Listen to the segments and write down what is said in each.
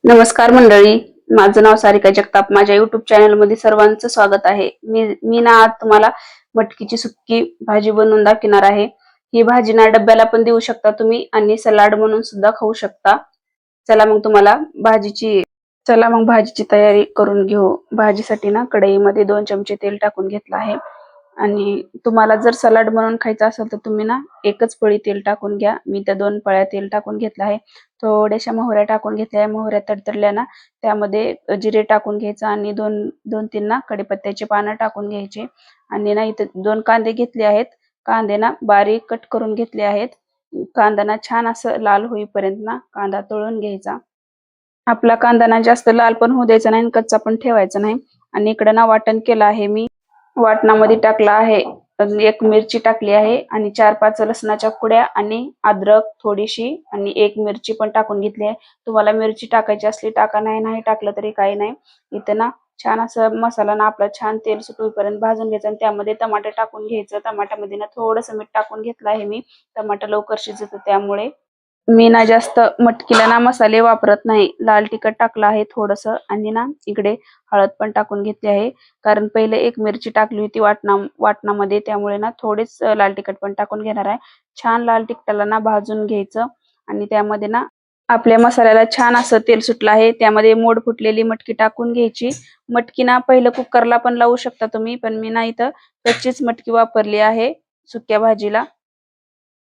नमस्कार मंडळी, माझं नाव सारिका जगताप. माझ्या युट्यूब चॅनल मध्ये सर्वांचं स्वागत आहे. मी ना आज तुम्हाला मटकीची सुक्की भाजी बनवून दाखवणार आहे. ही भाजी ना डब्याला पण देऊ शकता तुम्ही आणि सलाड म्हणून सुद्धा खाऊ शकता. चला मग भाजीची तयारी करून घेऊ. भाजीसाठी ना कढईमध्ये 2 चमचे तेल टाकून घेतलं आहे. आणि तुम्हाला जर सलाड म्हणून खायचं असेल तर तुम्ही ना एकच पळी तेल टाकून घ्या. मी त्या 2 पळ्या तेल टाकून घेतलं आहे. थोड्याशा मोहऱ्या टाकून घेतल्या. मोहऱ्या तडतडल्या ना त्यामध्ये जिरे टाकून घ्यायचं आणि 2-3 ना कढीपत्त्याची पानं टाकून घ्यायची. आणि ना इथे 2 कांदे घेतले आहेत. कांदे ना बारीक कट करून घेतले आहेत. कांदा ना छान असं लाल होईपर्यंत ना कांदा तळून घ्यायचा. आपला कांदा ना जास्त लाल पण होऊ द्यायचा नाही आणि कच्चा पण ठेवायचा नाही. आणि इकडे ना वाटण केलं आहे मी. वाटणामध्ये टाकला आहे 1 मिरची टाकली आहे आणि 4-5 लसणाच्या कुड्या आणि अद्रक थोडीशी आणि 1 मिरची पण टाकून घेतली आहे. तुम्हाला मिरची टाकायची असली टाका, नाही टाकलं तरी काही नाही. इथं ना छान असं मसाला ना आपला छान तेल सुटूपर्यंत भाजून घ्यायचा आणि त्यामध्ये टमाटर टाकून घ्यायचं. टमाट्यामध्ये ना थोडंसं मीठ टाकून घेतलं आहे मी. टमाटर लवकर शिजतं त्यामुळे. मी ना जास्त मटकीला ना मसाले वापरत नाही. लाल तिखट टाकलं आहे थोडंसं आणि ना इकडे हळद पण टाकून घेतली आहे. कारण पहिले 1 मिरची टाकली होती वाटणामध्ये, त्यामुळे ना थोडेच लाल तिखट पण टाकून घेणार आहे. छान लाल तिखटाला ना भाजून घ्यायचं आणि त्यामध्ये ना आपल्या मसाल्याला छान असं तेल सुटलं आहे. त्यामध्ये मोड फुटलेली मटकी टाकून घ्यायची. मटकी ना पहिलं कुकरला पण लावू शकता तुम्ही, पण मी ना इथं कच्चीच मटकी वापरली आहे सुक्या भाजीला.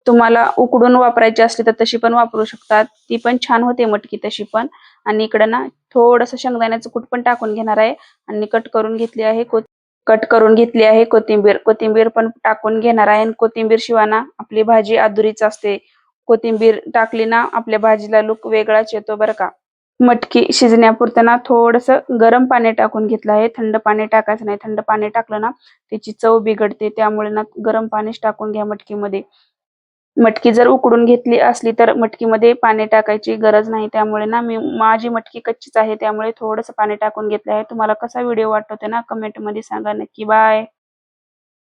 तुम्हाला उकडून वापरायची असली तर तशी पण वापरू शकतात. ती पण छान होते मटकी तशी पण. आणि इकडे ना थोडंसं शेंगदाण्याचं कूट पण टाकून घेणार आहे आणि कट करून घेतली आहे कोथिंबीर पण टाकून घेणार आहे. आणि कोथिंबीर शिवाय ना आपली भाजी अधुरीच असते. कोथिंबीर टाकली ना आपल्या भाजीला लुक वेगळाच येतो बरं का. मटकी शिजण्यापुरतं ना थोडंसं गरम पाणी टाकून घेतलं आहे. थंड पाणी टाकायचं नाही. थंड पाणी टाकलं ना त्याची चव बिघडते. त्यामुळे ना गरम पाणीच टाकून घ्या मटकीमध्ये. मटकी जर उकडून घेतली असली तर मटकीमध्ये पाणी टाकायची गरज नाही. त्यामुळे ना माझी मटकी कच्चीच आहे त्यामुळे थोडंसं पाणी टाकून घेतलं आहे. तुम्हाला कसा व्हिडिओ वाटतो ते ना कमेंट मध्ये सांगा नक्की. बाय.